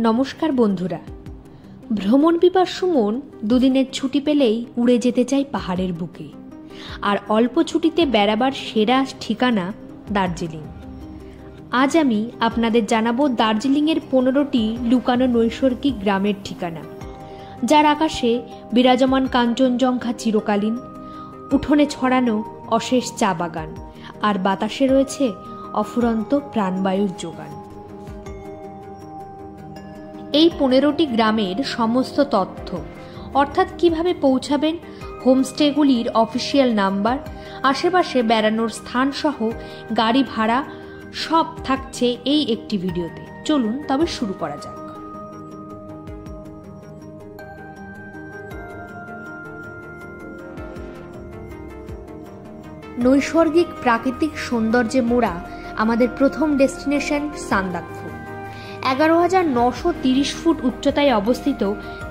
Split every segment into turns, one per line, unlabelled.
নমস্কার বন্ধুরা, ভ্রমণ পিপাসু মন দুদিনের ছুটি পেলেই উড়ে যেতে চাই পাহাড়ের বুকে। আর অল্প ছুটিতে বেড়াবার সেরা ঠিকানা দার্জিলিং। আজ আমি আপনাদের জানাবো দার্জিলিংয়ের 15টি লুকানো নৈসর্গিক গ্রামের ঠিকানা, যার আকাশে বিরাজমান কাঞ্চনজঙ্ঘা চিরকালীন, উঠোনে ছড়ানো অশেষ চা বাগান, আর বাতাসে রয়েছে অফুরন্ত প্রাণবায়ুর যোগান। এই 15টি গ্রামের সমস্ত তথ্য, অর্থাৎ কিভাবে পৌঁছাবেন, হোমস্টেগুলির অফিসিয়াল নাম্বার, আশেপাশে বেড়ানোর স্থান সহ গাড়ি ভাড়া সব থাকছে এই একটি ভিডিওতে। চলুন তবে শুরু করা যাক। নৈসর্গিক প্রাকৃতিক সৌন্দর্যে মোড়া আমাদের প্রথম ডেস্টিনেশন সান্দাকফু। 11,930 ফুট উচ্চতায় অবস্থিত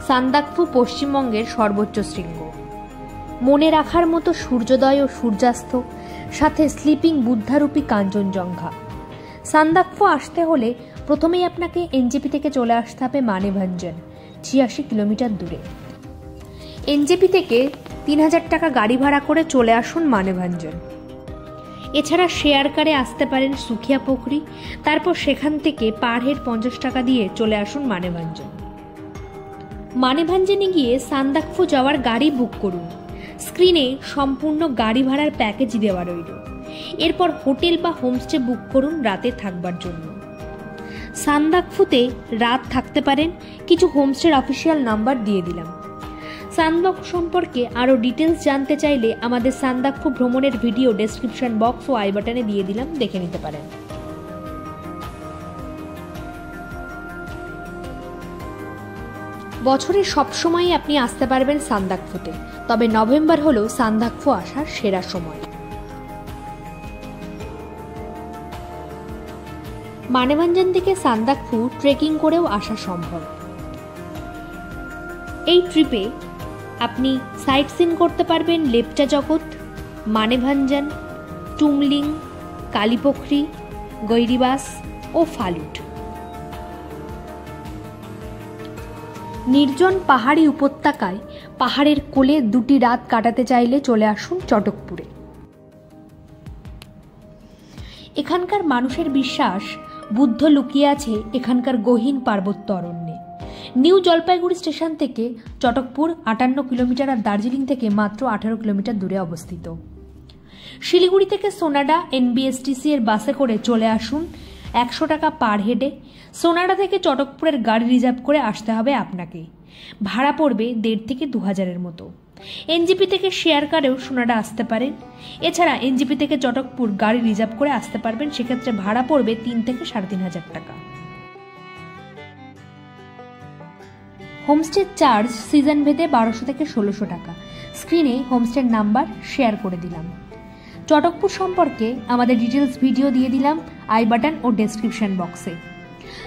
সান্দাকফু পশ্চিমবঙ্গের সর্বোচ্চ শৃঙ্গ। মনে রাখার মতো সূর্যোদয় ও সূর্যাস্ত, সাথে স্লিপিং বুদ্ধারূপী কাঞ্চনজঙ্ঘা। সান্দাকফু আসতে হলে প্রথমেই আপনাকে এনজেপি থেকে চলে আসতে হবে মানেভঞ্জন, 86 কিলোমিটার দূরে। এনজেপি থেকে 3,000 টাকা গাড়ি ভাড়া করে চলে আসুন মানেভঞ্জন। এছাড়া শেয়ার কারে আসতে পারেন সুখিয়া পুকুরি, তারপর সেখান থেকে পার হেড 50 টাকা দিয়ে চলে আসুন মানেভঞ্জন। মানেভঞ্জনে গিয়ে সান্দাকফু যাওয়ার গাড়ি বুক করুন। স্ক্রিনে সম্পূর্ণ গাড়ি ভাড়ার প্যাকেজ দেওয়া রইল। এরপর হোটেল বা হোমস্টে বুক করুন রাতে থাকবার জন্য। সান্দাকফুতে রাত থাকতে পারেন, কিছু হোমস্টের অফিসিয়াল নাম্বার দিয়ে দিলাম। সান্দাকফু সম্পর্কে আরও ডিটেলস জানতে চাইলে আমাদের সান্দাকফু ভ্রমণের ভিডিও ডেসক্রিপশন বক্স ও আই বাটনে দিয়ে দিলাম, দেখে নিতে পারেন। বছরে সবসময় আপনি আসতে পারবেন সান্দাকফুতে, তবে নভেম্বর হলো সান্দাকফু আসার সেরা সময়। মানেভঞ্জন থেকে সান্দাকফু ট্রেকিং করেও আসা সম্ভব। এই ট্রিপে আপনি সাইট সিন করতে পারবেন লেপচা জগৎ, মানেভঞ্জন, টুংলিং, কালীপোখরি, গৈরিবাস ও ফালুট। নির্জন পাহাড়ি উপত্যকায় পাহাড়ের কোলে 2টি রাত কাটাতে চাইলে চলে আসুন চটকপুরে। এখানকার মানুষের বিশ্বাস বুদ্ধ লুকিয়ে আছে এখানকার গহীন পার্বত্য অরণ্যে। নিউ জলপাইগুড়ি স্টেশন থেকে চটকপুর 58 কিলোমিটার আর দার্জিলিং থেকে মাত্র 18 কিলোমিটার দূরে অবস্থিত। শিলিগুড়ি থেকে সোনাডা এনবিএসটিসি এর বাসে করে চলে আসুন 100 টাকা পার হেডে। সোনাডা থেকে চটকপুরের গাড়ি রিজার্ভ করে আসতে হবে আপনাকে। ভাড়া পড়বে 1,500 থেকে 2,000-এর মতো। এনজিপি থেকে শেয়ার কারেও সোনাডা আসতে পারেন। এছাড়া এনজিপি থেকে চটকপুর গাড়ি রিজার্ভ করে আসতে পারবেন, সেক্ষেত্রে ভাড়া পড়বে 3,000 থেকে 3,500 টাকা। হোমস্টের চার্জ সিজন ভেদে 1200 থেকে 1600 টাকা। স্ক্রিনে হোমস্টের নাম্বার শেয়ার করে দিলাম। চটকপুর সম্পর্কে আমাদের ডিটেলস ভিডিও দিয়ে দিলাম আই বাটন ও ডেসক্রিপশন বক্সে।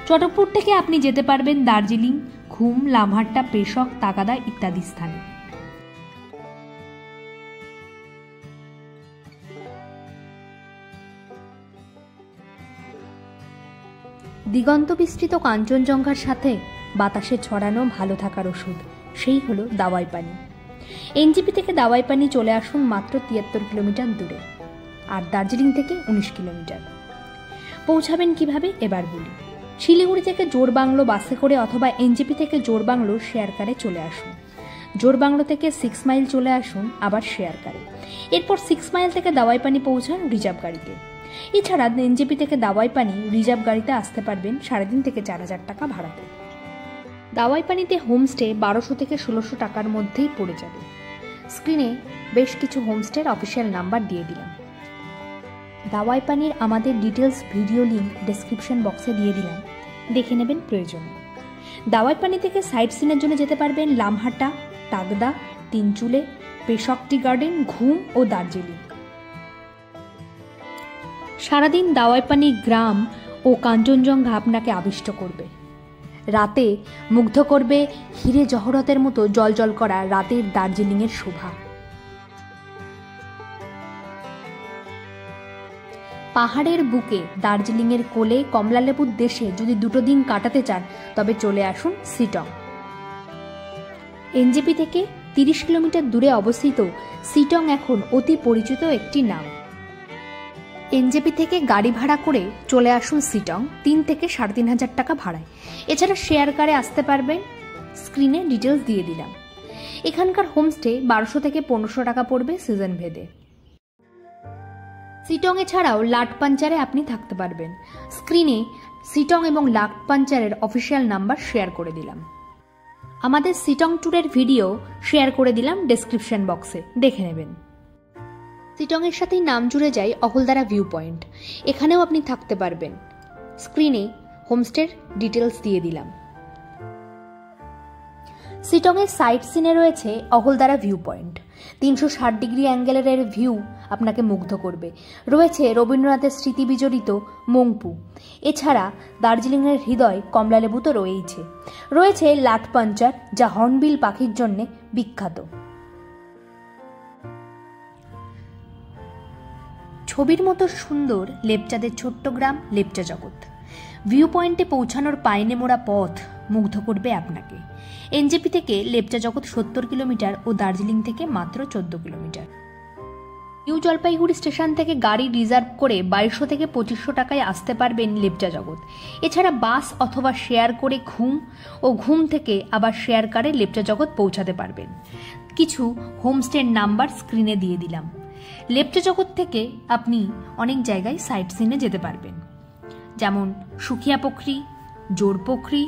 চটকপুর থেকে আপনি যেতে পারবেন দার্জিলিং, ঘুম, লামহাট্টা, পেশক, তাগাদা ইত্যাদি স্থানে। দিগন্ত বিস্তৃত কাঞ্চনজঙ্ঘার সাথে বাতাসে ছড়ানো ভালো থাকার ওষুধ, সেই হলো দাওয়াই পানি। এনজিপি থেকে দাওয়াই পানি চলে আসুন মাত্র 73 কিলোমিটার দূরে, আর দার্জিলিং থেকে 19 কিলোমিটার। পৌঁছাবেন কিভাবে এবার বলি। শিলিগুড়ি থেকে জোরবাংলো বাসে করে অথবা এনজিপি থেকে জোরবাংলো শেয়ার কারে চলে আসুন। জোরবাংলো থেকে 6 মাইল চলে আসুন আবার শেয়ার কারে। এরপর 6 মাইল থেকে দাওয়াই পানি পৌঁছান রিজার্ভ গাড়িতে। এছাড়া এনজিপি থেকে দাওয়াই পানি রিজার্ভ গাড়িতে আসতে পারবেন 3,500 থেকে 4,000 টাকা ভাড়াতে। দাওয়াই পানিতে হোমস্টে 1200 থেকে 1600 টাকার মধ্যেই পড়ে যাবে। স্ক্রিনে বেশ কিছু হোমস্টের অফিসিয়াল নাম্বার দিয়ে দিলাম। দাওয়াই পানির আমাদের ডিটেলস ভিডিও লিঙ্ক ডেসক্রিপশন বক্সে দিয়ে দিলাম, দেখে নেবেন প্রয়োজনে। দাওয়াই পানি থেকে সাইট সিনের জন্য যেতে পারবেন লামহাট্টা, তাগদা, তিনচুলে, পেশক টি গার্ডেন, ঘুম ও দার্জিলিং। সারাদিন দাওয়াই পানি গ্রাম ও কাঞ্চনজঙ্ঘা আপনাকে আবিষ্ট করবে। রাতে মুগ্ধ করবে হিরে জহরতের মতো জলজল করা রাতের দার্জিলিংয়ের শোভা। পাহাড়ের বুকে দার্জিলিংয়ের কোলে কমলালেবুর দেশে যদি 2 দিন কাটাতে চান তবে চলে আসুন শিটং। এনজেপি থেকে 30 কিলোমিটার দূরে অবস্থিত শিটং এখন অতি পরিচিত একটি নাম। এনজেপি থেকে গাড়ি ভাড়া করে চলে আসুন শিটং 3 থেকে 3,500 টাকা ভাড়ায়। এছাড়া শেয়ার কারে আসতে পারবেন, স্ক্রিনে ডিটেলস দিয়ে দিলাম। এখানকার হোমস্টে 1200 থেকে 1500 টাকা পড়বে সিজন ভেদে। শিটং এছাড়াও লাটপাঞ্চারে আপনি থাকতে পারবেন। স্ক্রিনে শিটং এবং লাটপাঞ্চারের অফিসিয়াল নাম্বার শেয়ার করে দিলাম। আমাদের শিটং ট্যুরের ভিডিও শেয়ার করে দিলাম ডেসক্রিপশন বক্সে, দেখে নেবেন। শিটংয়ের সাথেই নাম জুড়ে যায় অহলদারা ভিউ পয়েন্ট, এখানেও আপনি থাকতে পারবেন। স্ক্রিনে হোমস্টের ডিটেলস দিয়ে দিলাম। শিটংয়ের সাইট সিনে রয়েছে অহলদারা ভিউ পয়েন্ট, 360 ডিগ্রি অ্যাঙ্গেলের ভিউ আপনাকে মুগ্ধ করবে। রয়েছে রবীন্দ্রনাথের স্মৃতি বিজড়িত মংপু। এছাড়া দার্জিলিংয়ের হৃদয় কমলালেবু তো রয়েছে। রয়েছে লাটপাঞ্চার, যা হর্নবিল পাখির জন্য বিখ্যাত। ছবির মতো সুন্দর লেপচাদের ছোট্ট গ্রাম লেপচা জগৎ। ভিউ পয়েন্টে পৌঁছানোর পাইনে মোড়া পথ মুগ্ধ করবে আপনাকে। এনজেপি থেকে লেপচা জগৎ 70 কিলোমিটার ও দার্জিলিং থেকে মাত্র 14 কিলোমিটার। নিউ জলপাইগুড়ি স্টেশন থেকে গাড়ি রিজার্ভ করে 2200 থেকে 2500 টাকায় আসতে পারবেন লেপচা জগৎ। এছাড়া বাস অথবা শেয়ার করে ঘুম থেকে আবার শেয়ার কারে লেপচা জগৎ পৌঁছাতে পারবেন। কিছু হোমস্টের নাম্বার স্ক্রিনে দিয়ে দিলাম। লেপচা জগৎ থেকে আপনি অনেক জায়গায় সাইট সিনে যেতে পারবেন, যেমন সুখিয়া পোখরি, জোর পোখরি,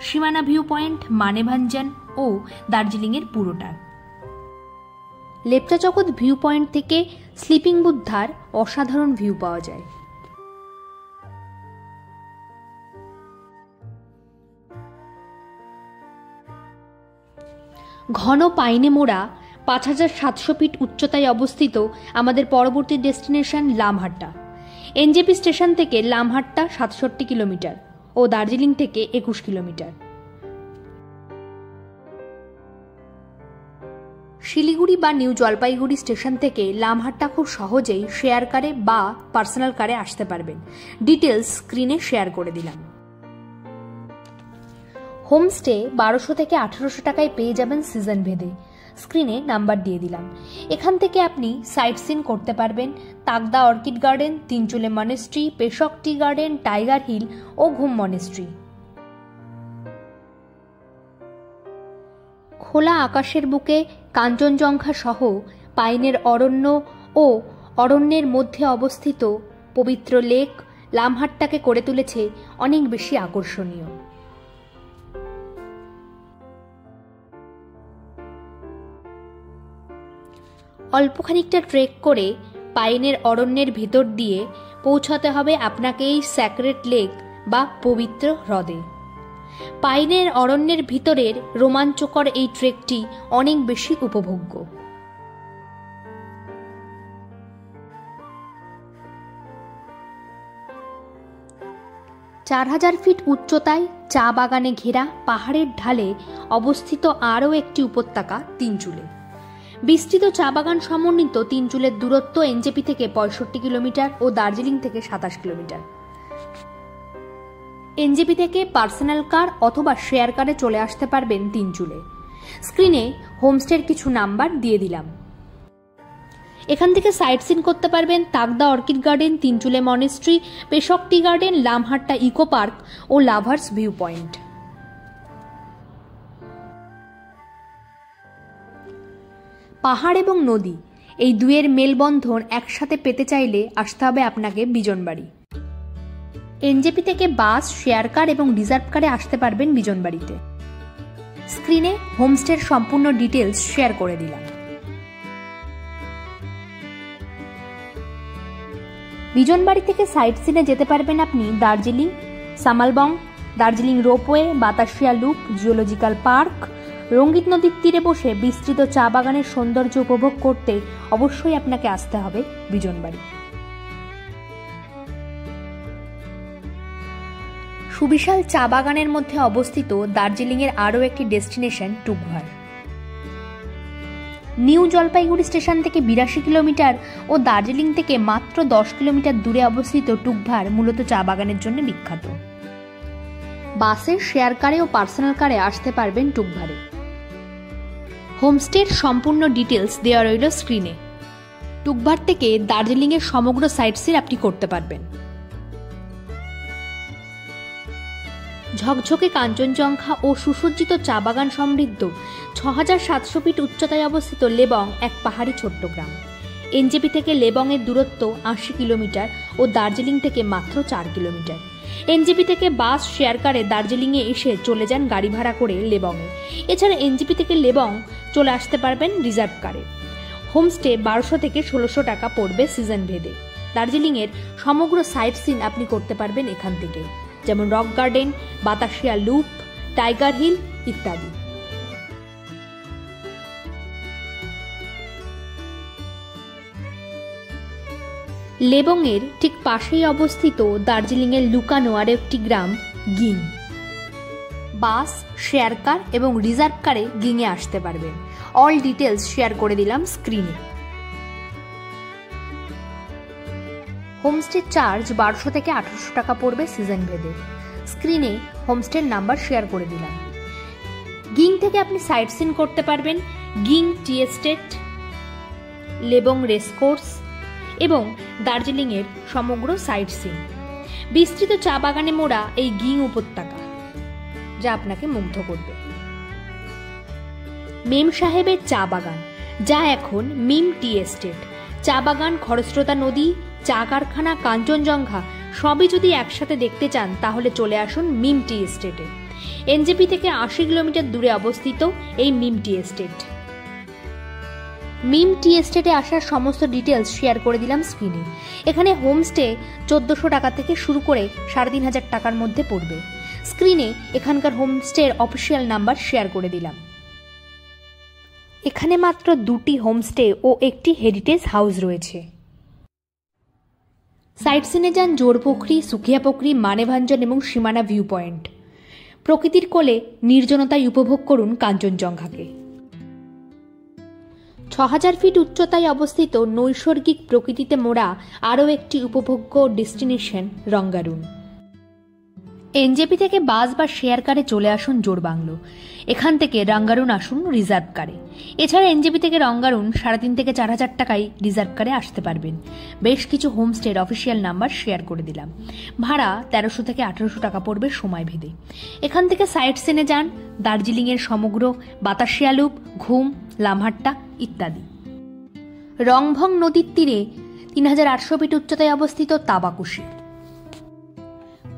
সীমানা ভিউ পয়েন্ট, মানেভাঞ্জন ও দার্জিলিংয়ের পুরোটা। লেপচা জগৎ ভিউ পয়েন্ট থেকে স্লিপিং বুদ্ধার অসাধারণ ভিউ পাওয়া যায়। ঘন পাইনে মোড়া 5700 ফিট উচ্চতায় অবস্থিত আমাদের পরবর্তী ডেস্টিনেশন লামহাট্টা। এনজেপি স্টেশন থেকে লামহাট্টা 67 কিলোমিটার ও দার্জিলিং থেকে 21 কিলোমিটার। শিলিগুড়ি বা নিউ জলপাইগুড়ি স্টেশন থেকে লামহাট্টা খুব সহজেই শেয়ার কারে বা পার্সোনাল কারে আসতে পারবেন। ডিটেলস স্ক্রিনে শেয়ার করে দিলাম। হোমস্টে 1200 থেকে 1800 টাকায় পেয়ে যাবেন সিজন ভেদে। স্ক্রিনে নাম্বার দিয়ে দিলাম। এখান থেকে আপনি সাইট সিন করতে পারবেন Takdah orchid garden, Tinchuley monastery, Peshok tea garden, Tiger Hill ও ঘুম মনেস্ট্রি। খোলা আকাশের বুকে কাঞ্চনজঙ্ঘা সহ পাইনের অরণ্য ও অরণ্যের মধ্যে অবস্থিত পবিত্র লেক লামহাট্টাকে করে তুলেছে অনেক বেশি আকর্ষণীয়। অল্প খানিকটা ট্রেক করে পাইনের অরণ্যের ভিতর দিয়ে পৌঁছাতে হবে আপনাকে এই স্যাক্রেড লেক বা পবিত্র হ্রদে। পাইনের অরণ্যের ভিতরের রোমাঞ্চকর এই ট্রেকটি অনেক বেশি উপভোগ্য। 4000 ফিট উচ্চতায় চা বাগানে ঘেরা পাহাড়ের ঢালে অবস্থিত আরও একটি উপত্যকা তিনচুলে। বিস্তৃত চা বাগান সমন্বিত তিনচুলের দূরত্ব এনজেপি থেকে 65 কিলোমিটার ও দার্জিলিং থেকে 27 কিলোমিটার। এনজেপি থেকে পার্সোনাল কার অথবা শেয়ার কারে চলে আসতে পারবেন তিনচুলে। স্ক্রিনে হোমস্টের কিছু নাম্বার দিয়ে দিলাম। এখান থেকে সাইট সিন করতে পারবেন Takdah orchid garden, Tinchuley monastery, Peshok tea garden, Lamahatta eco park ও লাভার্স ভিউ পয়েন্ট। পাহাড় এবং নদী এই দুয়ের মেলবন্ধন একসাথে পেতে চাইলে আসতে হবে আপনাকে বিজনবাড়ি। এনজেপি থেকে বাস, শেয়ার কার এবং রিজার্ভ কারে আসতে পারবেন বিজনবাড়িতে। স্ক্রিনে হোমস্টের সম্পূর্ণ ডিটেলস শেয়ার করে দিলাম। বিজনবাড়ি থেকে সাইট সিনে যেতে পারবেন আপনি Darjeeling, Samalbong, Darjeeling ropeway, Batasia loop, geological park. Rangit নদীর তীরে বসে বিস্তৃত চা বাগানের সৌন্দর্য উপভোগ করতে অবশ্যই আপনাকে আসতে হবে বিজনবাড়ি। সুবিশাল চা বাগানের মধ্যে অবস্থিত দার্জিলিংয়ের আরও একটি ডেস্টিনেশন টুকভার। নিউ জলপাইগুড়ি স্টেশন থেকে 82 কিলোমিটার ও দার্জিলিং থেকে মাত্র 10 কিলোমিটার দূরে অবস্থিত টুকভার মূলত চা বাগানের জন্য বিখ্যাত। বাসে, শেয়ার কারে ও পার্সোনাল কারে আসতে পারবেন টুকভারে। হোমস্টের সম্পূর্ণ ডিটেলস দেওয়া রইল স্ক্রিনে। টুকভার থেকে দার্জিলিংয়ের সমগ্র সাইট সিন আপনি করতে পারবেন। ঝকঝকে কাঞ্চনজঙ্ঘা ও সুসজ্জিত চা বাগান সমৃদ্ধ 6700 ফিট উচ্চতায় অবস্থিত লেবং এক পাহাড়ি ছোট্ট গ্রাম। এনজেপি থেকে লেবংয়ের দূরত্ব 80 কিলোমিটার ও দার্জিলিং থেকে মাত্র 4 কিলোমিটার। এনজেপি থেকে বাস, শেয়ার কারে দার্জিলিংয়ে এসে চলে যান গাড়ি ভাড়া করে লেবংয়ে। এছাড়া এনজেপি থেকে লেবং চলে আসতে পারবেন রিজার্ভ কারে। হোমস্টে 1200 থেকে 1600 টাকা পড়বে সিজন ভেদে। দার্জিলিংয়ের সমগ্র সাইট সিন আপনি করতে পারবেন এখান থেকে, যেমন Rock Garden, Batasia Loop, Tiger Hill ইত্যাদি। লেবংয়ের ঠিক পাশেই অবস্থিত দার্জিলিংয়ের লুকানো আর একটি গ্রাম গিং। বাস, শেয়ার কার এবং রিজার্ভ কারে গিংয়ে আসতে পারবেন। অল ডিটেলস শেয়ার করে দিলাম স্ক্রিনে। হোমস্টে চার্জ 1200 থেকে 1800 টাকা পড়বে সিজন ভেদে। স্ক্রিনে হোমস্টের নাম্বার শেয়ার করে দিলাম। গিং থেকে আপনি সাইট সিন করতে পারবেন গিং টি এস্টেট, লেবং রেসকোর্স এবং দার্জিলিংয়ের সমগ্র সাইট সিন। বিস্তৃত চা বাগানে মোড়া এই গিং উপত্যকা, যা আপনাকে মুগ্ধ করবে। মেম সাহেবের চা বাগান, যা এখন মিম টি এস্টেট। চা বাগান, খরস্রোতা নদী, চা কারখানা, কাঞ্চনজঙ্ঘা সবই যদি একসাথে দেখতে চান তাহলে চলে আসুন মিম টি এস্টেটে। এনজেপি থেকে 80 কিলোমিটার দূরে অবস্থিত এই মিম টি এস্টেট। মিম টি এস্টেটে আসার সমস্ত ডিটেলস শেয়ার করে দিলাম স্ক্রিনে। এখানে হোমস্টে 1400 টাকা থেকে শুরু করে 3500 টাকার মধ্যে পড়বে। স্ক্রিনে এখানকার হোমস্টের অফিসিয়াল নাম্বার শেয়ার করে দিলাম। এখানে মাত্র 2টি হোমস্টে ও একটি হেরিটেজ হাউস রয়েছে। সাইট সিনে যান জোরপুকুরি, সুখিয়াপুকুরি, মানেভাঞ্জন এবং সীমানা ভিউ পয়েন্ট। প্রকৃতির কোলে নির্জনতায় উপভোগ করুন কাঞ্চনজঙ্ঘাকে। 6000 ফিট উচ্চতায় অবস্থিত নৈসর্গিক প্রকৃতিতে মোড়া আরও একটি উপভোগ্য ডেস্টিনেশন রঙ্গারুন। এনজেপি থেকে বাস বা শেয়ার কারে চলে আসুন জোরবাংলো। এখান থেকে রঙ্গারুন আসুন রিজার্ভ কারে। এছাড়া এনজেপি থেকে রঙ্গারুন 3500 থেকে 4000 টাকায় রিজার্ভ কারে আসতে পারবেন। বেশ কিছু হোমস্টের অফিসিয়াল নাম্বার শেয়ার করে দিলাম। ভাড়া 1300 থেকে 1800 টাকা পড়বে সময় ভেদে। এখান থেকে সাইট সিনে যান দার্জিলিংয়ের সমগ্র বাতাসিয়া লুপ, ঘুম, লামহাট্টা ইত্যাদি। রংভং নদীর তীরে 3800 ফিট উচ্চতায় অবস্থিত তাবাকুশি।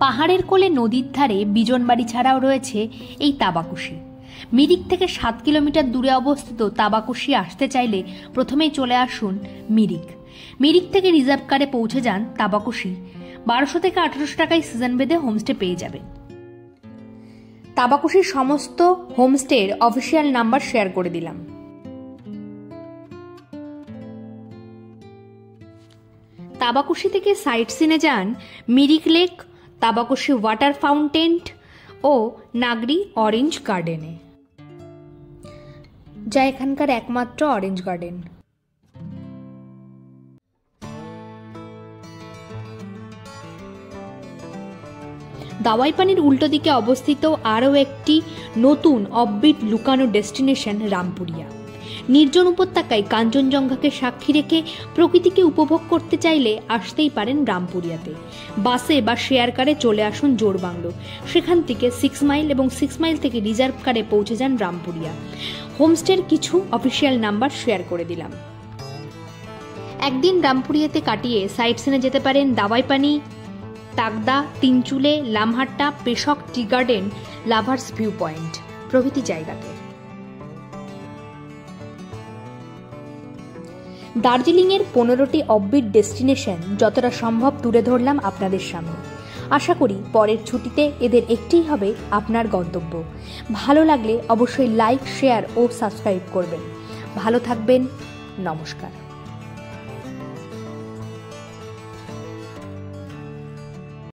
পাহাড়ের কোলে নদীর ধারে বিজনবাড়ি ছাড়াও রয়েছে এই তাবাকুশি। মিরিক থেকে 7 কিলোমিটার দূরে অবস্থিত তাবাকুশি আসতে চাইলে প্রথমেই চলে আসুন মিরিক। মিরিক থেকে রিজার্ভ কারে পৌঁছে যান তাবাকুশি। 1200 থেকে 1800 টাকায় সিজন ভেদে হোমস্টে পেয়ে যাবেন। তাবাকুশির সমস্ত হোমস্টের অফিসিয়াল নাম্বার শেয়ার করে দিলাম। তাবাকুশি থেকে সাইট সিনে যান Mirik lake, Tabakushi water fountain ও নাগরি অরেঞ্জ গার্ডেনে, যা এখানকার একমাত্র অরেঞ্জ গার্ডেন। দাওয়াইপানির উল্টো দিকে অবস্থিত আরও একটি নতুন অফবিট লুকানো ডেস্টিনেশন রামপুরিয়া। নির্জন উপত্যকায় কাঞ্চনজঙ্ঘাকে সাক্ষী রেখে প্রকৃতিকে উপভোগ করতে চাইলে আসতেই পারেন রামপুরিয়াতে। বাসে বা শেয়ার কারে চলে আসুন জোরবাংলো। সেখান থেকে 6 মাইল এবং 6 মাইল থেকে রিজার্ভ কারে পৌঁছে যান রামপুরিয়া। হোমস্টের কিছু অফিসিয়াল নাম্বার শেয়ার করে দিলাম। একদিন রামপুরিয়াতে কাটিয়ে সাইট সিনে যেতে পারেন Dawaipani, Takdah, Tinchuley, Lamahatta, Peshok tea garden, lovers view point প্রভৃতি জায়গাতে। দার্জিলিংয়ের 15টি অফবিট ডেস্টিনেশন যতটা সম্ভব তুলে ধরলাম আপনাদের সামনে। আশা করি পরের ছুটিতে এদের একটিই হবে আপনার গন্তব্য। ভালো লাগলে অবশ্যই লাইক, শেয়ার ও সাবস্ক্রাইব করবেন। ভালো থাকবেন। নমস্কার।